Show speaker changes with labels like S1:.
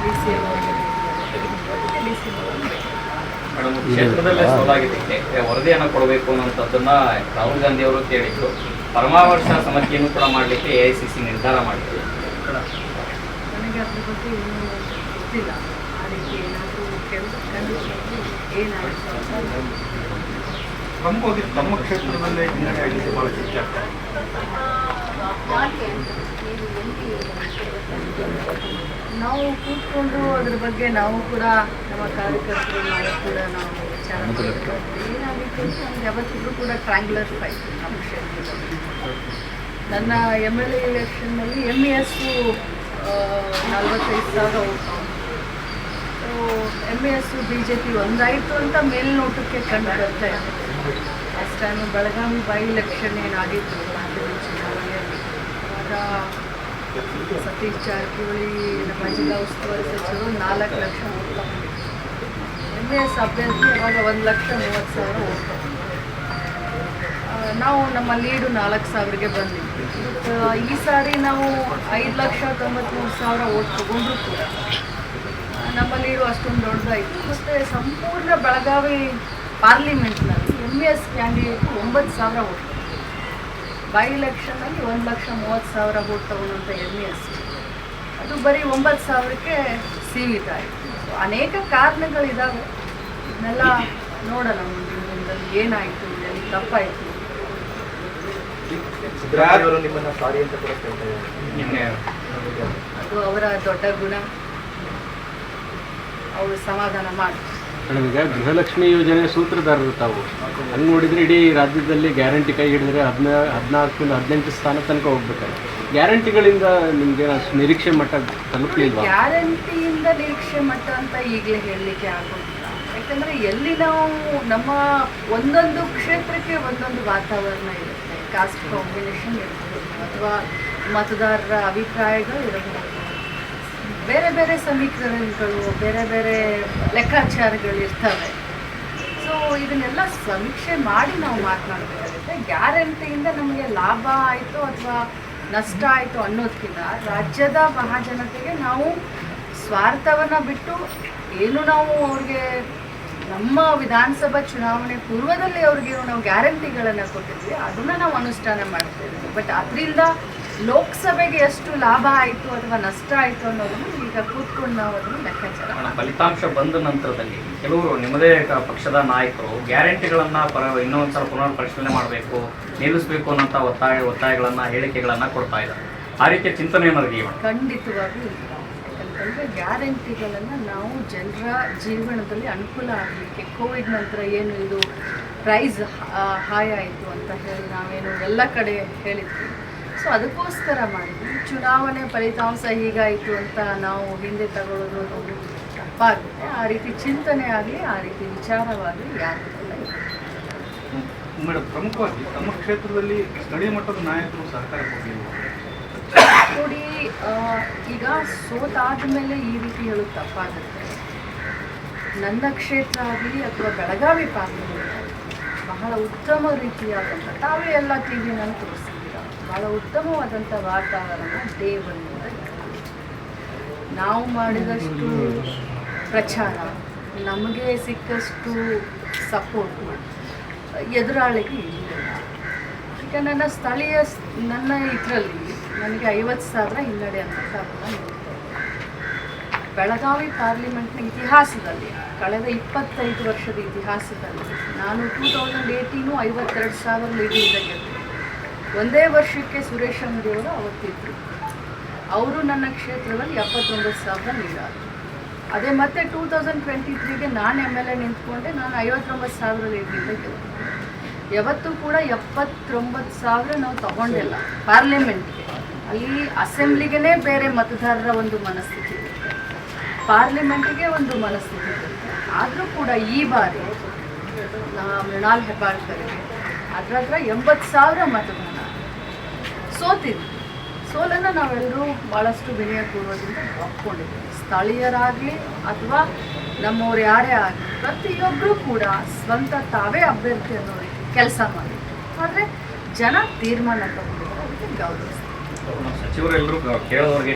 S1: D C
S2: madam, ಕ್ಷೇತ್ರದಲ್ಲೇ ಸೋಲಾಗಿದ್ದಕ್ಕೆ ವರದಿಯನ್ನು ಕೊಡಬೇಕು ಅನ್ನೋಂಥದ್ದನ್ನ ರಾಹುಲ್ ಗಾಂಧಿ ಅವರು ಕೇಳಿದ್ರು. ಪರಮಾವರ್ಷ ಸಮಿತಿಯನ್ನು ಕೂಡ ಮಾಡಲಿಕ್ಕೆ AICC ನಿರ್ಧಾರ ಮಾಡಿದ್ರು.
S1: ನನಗೆ ಅದ್ರ ಬಗ್ಗೆ ಏನೂ ಗೊತ್ತಿಲ್ಲ. ಆ ರೀತಿ ಏನಾದರೂ ಏನಾಯಿತು
S3: ಪ್ರಮುಖವಾಗಿ ತಮ್ಮ ಕ್ಷೇತ್ರದಲ್ಲೇ ಭಾಳ ಚರ್ಚೆ ಆಗ್ತದೆ.
S1: ನಾವು ಕೂತ್ಕೊಂಡು ಅದ್ರ ಬಗ್ಗೆ ನಾವು ಕೂಡ ನಮ್ಮ ಕಾರ್ಯಕರ್ತರು ನಾವು ಕೂಡ ನಾವು ವಿಚಾರ ಏನಾಗಿತ್ತು ಅಂದರೆ ನಮ್ಗೆ ಯಾವತ್ತಿಗೂ ಕೂಡ ಟ್ರ್ಯಾಂಗ್ಯುಲರ್ ಫೈಟ್ ನಮ್ಮ ಕ್ಷೇತ್ರದಲ್ಲಿ. ನನ್ನ MLA ಎಲೆಕ್ಷನ್ನಲ್ಲಿ MES 45,000 vote. So MES BJP ಒಂದಾಯಿತು ಅಂತ ಮೇಲ್ನೋಟಕ್ಕೆ ಕಂಡು ಬರ್ತಾ ಇದೆ. Last time Belagavi by election ಏನಾಗಿತ್ತು ಚುನಾವಣೆಯಲ್ಲಿ, ಆವಾಗ ಸತೀಶ್ ಜಾರಕಿಹೊಳಿ ನಮ್ಮ ಜಿಲ್ಲಾ ಉಸ್ತುವಾರಿ ಸಚಿವರು 4 ಲಕ್ಷ ಓಟ್ ತಗೊಂಡಿದ್ರು. MES ಅಭ್ಯರ್ಥಿ ಅವಾಗ 1,30,000 ಓಟ್ ತಗೊಂಡಿದ್ರು. ನಾವು ನಮ್ಮ ಲೀಡು 4,000ಗೆ ಬಂದಿದ್ವಿ. ಈ ಸಾರಿ ನಾವು 5,93,000 ಓಟ್ ತಗೊಂಡ್ರು ಕೂಡ ನಮ್ಮ ಲೀಡು ಅಷ್ಟೊಂದು ದೊಡ್ಡದಾಯಿತು. ಮತ್ತು ಸಂಪೂರ್ಣ ಬೆಳಗಾವಿ ಪಾರ್ಲಿಮೆಂಟ್ನಲ್ಲಿ MES ಕ್ಯಾಂಡಿಡೇಟ್ 9,000 ಓಟ್, ಬೈ ಎಲೆಕ್ಷನ್ನಲ್ಲಿ 1,30,000 ಓಟ್ ತಗೊಂಡಂಥ MES ಅದು ಬರೀ 9,000ಕ್ಕೆ ಸೀಮಿತ ಆಯಿತು. ಅನೇಕ ಕಾರಣಗಳಿದ್ದಾವೆ. ಇದನ್ನೆಲ್ಲ ನೋಡೋಣ ಮುಂದಿನದಲ್ಲಿ ಏನಾಯಿತು, ಎಲ್ಲಿ ತಪ್ಪಾಯಿತು.
S3: ಸಿದ್ದರಾಮಯ್ಯವರು ನಿಮ್ಮನ್ನು ಸಾರಿ ಅಂತ ಕೂಡ ಕೇಳ್ತಾ ಇದ್ದಾರೆ.
S1: ಅದು ಅವರ ದೊಡ್ಡ ಗುಣ, ಅವರು ಸಮಾಧಾನ ಮಾಡಿ.
S4: ಮೇಡಮ್, ಈಗ ಗೃಹಲಕ್ಷ್ಮಿ ಯೋಜನೆ ಸೂತ್ರಧಾರರು ತಾವು ಹಂಗೆ ನೋಡಿದರೆ ಇಡೀ ರಾಜ್ಯದಲ್ಲಿ ಗ್ಯಾರಂಟಿ ಕೈ ಹಿಡಿದ್ರೆ 14 18 ಸ್ಥಾನ ತನಕ ಹೋಗ್ಬೇಕಾದ್ರೆ ಗ್ಯಾರಂಟಿಗಳಿಂದ ನಿಮಗೆ ನಿರೀಕ್ಷೆ ಮಟ್ಟ ತಲುಪಲಿಲ್ವಾ?
S1: ಗ್ಯಾರಂಟಿಯಿಂದ ನಿರೀಕ್ಷೆ ಮಟ್ಟ ಅಂತ ಈಗಲೇ ಹೇಳಲಿಕ್ಕೆ ಆಗೋದಿಲ್ಲ. ಯಾಕಂದರೆ ಎಲ್ಲಿ ನಾವು ನಮ್ಮ ಒಂದೊಂದು ಕ್ಷೇತ್ರಕ್ಕೆ ಒಂದೊಂದು ವಾತಾವರಣ ಇರುತ್ತೆ, ಕಾಸ್ಟ್ ಕಾಂಬಿನೇಷನ್ ಇರ್ಬೋದು ಅಥವಾ ಮತದಾರರ ಅಭಿಪ್ರಾಯಗಳು ಇರಬಹುದು, ಬೇರೆ ಬೇರೆ ಸಮೀಕರಣಗಳು, ಬೇರೆ ಬೇರೆ ಲೆಕ್ಕಾಚಾರಗಳು ಇರ್ತವೆ. ಸೊ ಇದನ್ನೆಲ್ಲ ಸಮೀಕ್ಷೆ ಮಾಡಿ ನಾವು ಮಾತನಾಡಬೇಕಾಗುತ್ತೆ. ಗ್ಯಾರಂಟಿಯಿಂದ ನಮಗೆ ಲಾಭ ಆಯಿತು ಅಥವಾ ನಷ್ಟ ಆಯಿತು ಅನ್ನೋದಕ್ಕಿಂತ ರಾಜ್ಯದ ಮಹಾಜನತೆಗೆ ನಾವು ಸ್ವಾರ್ಥವನ್ನು ಬಿಟ್ಟು ಏನು ನಾವು ಅವ್ರಿಗೆ ನಮ್ಮ ವಿಧಾನಸಭಾ ಚುನಾವಣೆ ಪೂರ್ವದಲ್ಲಿ ಅವ್ರಿಗೇನು ನಾವು ಗ್ಯಾರಂಟಿಗಳನ್ನು ಕೊಟ್ಟಿದ್ವಿ ಅದನ್ನು ನಾವು ಅನುಷ್ಠಾನ ಮಾಡ್ತಿದ್ವಿ. ಬಟ್ ಅದರಿಂದ ಲೋಕಸಭೆಗೆ ಎಷ್ಟು ಲಾಭ ಆಯಿತು ಅಥವಾ ನಷ್ಟ ಆಯಿತು ಅನ್ನೋದನ್ನು ಈಗ ಕೂತ್ಕೊಂಡು ನಾವು ಅದನ್ನು ಲೆಕ್ಕಾಚಾರ.
S2: ಫಲಿತಾಂಶ ಬಂದ ನಂತರದಲ್ಲಿ ಕೆಲವರು ನಿಮ್ಮದೇ ಪಕ್ಷದ ನಾಯಕರು ಗ್ಯಾರಂಟಿಗಳನ್ನು ಇನ್ನೊಂದ್ಸಲ ಪುನರ್ ಪರಿಶೀಲನೆ ಮಾಡಬೇಕು, ನಿಲ್ಲಿಸಬೇಕು ಅನ್ನೋಂಥ ಒತ್ತಾಯಗಳನ್ನು ಹೇಳಿಕೆಗಳನ್ನು ಕೊಡ್ತಾ ಇದ್ದಾರೆ. ಆ ರೀತಿಯ ಚಿಂತನೆ ಏನಾದ್ರು?
S1: ಖಂಡಿತವಾಗೂ ಇಲ್ಲ. ಯಾಕಂತಂದರೆ ಗ್ಯಾರಂಟಿಗಳನ್ನು ನಾವು ಜನರ ಜೀವನದಲ್ಲಿ ಅನುಕೂಲ ಆಗಲಿಕ್ಕೆ, ಕೋವಿಡ್ ನಂತರ ಏನು ಇದು ಪ್ರೈಸ್ ಹಾಯ್ ಆಯಿತು ಅಂತ ಹೇಳಿ ನಾವೇನು ಎಲ್ಲ ಕಡೆ ಹೇಳಿದ್ವಿ. ಸೊ ಅದಕ್ಕೋಸ್ಕರ ಮಾಡಿದ್ವಿ. ಚುನಾವಣೆ ಫಲಿತಾಂಶ ಹೀಗಾಯಿತು ಅಂತ ನಾವು ಹಿಂದೆ ತಗೊಳ್ಳೋದು ಒಂದು ತಪ್ಪಾಗುತ್ತೆ. ಆ ರೀತಿ ಚಿಂತನೆ ಆಗಲಿ, ಆ ರೀತಿ ವಿಚಾರವಾಗಲಿ ಯಾರಿಗೂ
S3: ಮೇಡಮ್, ಪ್ರಮುಖವಾಗಿ ತಮ್ಮ ಕ್ಷೇತ್ರದಲ್ಲಿ ಸ್ಥಳೀಯ ಮಟ್ಟದ ನಾಯಕರು ಸಹಕಾರ ಕೊಡಲಿಲ್ಲ
S1: ನೋಡಿ. ಈಗ ಸೋತಾದ ಮೇಲೆ ಈ ರೀತಿ ಹೇಳೋದು ತಪ್ಪಾಗುತ್ತೆ. ನನ್ನ ಕ್ಷೇತ್ರ ಆಗಲಿ ಅಥವಾ ಬೆಳಗಾವಿ ಪಾರ್ಲಿಮೆಂಟ್ ಬಹಳ ಉತ್ತಮ ರೀತಿಯಾದಂಥ, ತಾವೇ ಎಲ್ಲ TV-ನಲ್ಲಿ ತೋರಿಸಿದ್ದೀರ, ಬಹಳ ಉತ್ತಮವಾದಂಥ ವಾತಾವರಣ ಡೇ ಬಂದಿದೆ. ನಾವು ಮಾಡಿದಷ್ಟು ಪ್ರಚಾರ, ನಮಗೆ ಸಿಕ್ಕಷ್ಟು ಸಪೋರ್ಟ್ ಎದುರಾಳಿಗೆ ಇಲ್ಲ. ಈಗ ನನ್ನ ಸ್ಥಳೀಯ ನನ್ನ ಇದರಲ್ಲಿ ನನಗೆ 50,000 ಹಿನ್ನಡೆ ಅಂತ ಬೆಳಗಾವಿ ಪಾರ್ಲಿಮೆಂಟ್ನ ಇತಿಹಾಸದಲ್ಲಿ ಕಳೆದ 25 ವರ್ಷದ ಇತಿಹಾಸದಲ್ಲಿ ನಾನು 2018 52,000 ಲೀಡಿಂದ ಗೆದ್ದೆ. ಒಂದೇ ವರ್ಷಕ್ಕೆ ಸುರೇಶ್ ಅಂಗಡಿಯವರು ಅವತ್ತಿದ್ದರು. ಅವರು ನನ್ನ ಕ್ಷೇತ್ರದಲ್ಲಿ 79,000 ಲೀಡಾದರು. ಅದೇ ಮತ್ತೆ 2023ಗೆ ನಾನು MLA ನಿಂತ್ಕೊಂಡೆ, ನಾನು 59,000 ಲೀಡಿಂದ ಗೆದ್ದೆ. ಯಾವತ್ತೂ ಕೂಡ 79,000 ನಾವು ತಗೊಂಡಿಲ್ಲ ಪಾರ್ಲಿಮೆಂಟ್ಗೆ. ಅಲ್ಲಿ ಅಸೆಂಬ್ಲಿಗೆ ಬೇರೆ ಮತದಾರರ ಒಂದು ಮನಸ್ಥಿತಿ ಇರುತ್ತೆ, ಪಾರ್ಲಿಮೆಂಟಿಗೆ ಒಂದು ಮನಸ್ಥಿತಿ ಇರುತ್ತೆ. ಆದರೂ ಕೂಡ ಈ ಬಾರಿ ಮೃಣಾಲ್ ಹೆಬ್ಬಾಳ್ಕರ್ಗೆ ಹತ್ರ 80,000 ಮತದಾನ ಸೋತಿದ್ವಿ. ಸೋಲನ್ನು ನಾವೆಲ್ಲರೂ ಭಾಳಷ್ಟು ವಿನಯಪೂರ್ವದಿಂದ ಒಪ್ಕೊಂಡಿದ್ದೀವಿ. ಸ್ಥಳೀಯರಾಗಲಿ ಅಥವಾ ನಮ್ಮವ್ರು ಯಾರೇ ಆಗಲಿ ಪ್ರತಿಯೊಬ್ಬರೂ ಕೂಡ ಸ್ವಂತ ತಾವೇ ಅಭ್ಯರ್ಥಿ ಅನ್ನೋ ರೀತಿ ಕೆಲಸ ಮಾಡಿದ್ರು. ಆದರೆ ಜನ ತೀರ್ಮಾನ ತಗೊಂಡಿದ್ದಾರೆ, ಅದಕ್ಕೆ ಗೌರವಿಸ್ತೀವಿ.
S2: ಸಚಿವರೆಲ್ಲರೂ ಕೇಳೋರಿಗೆ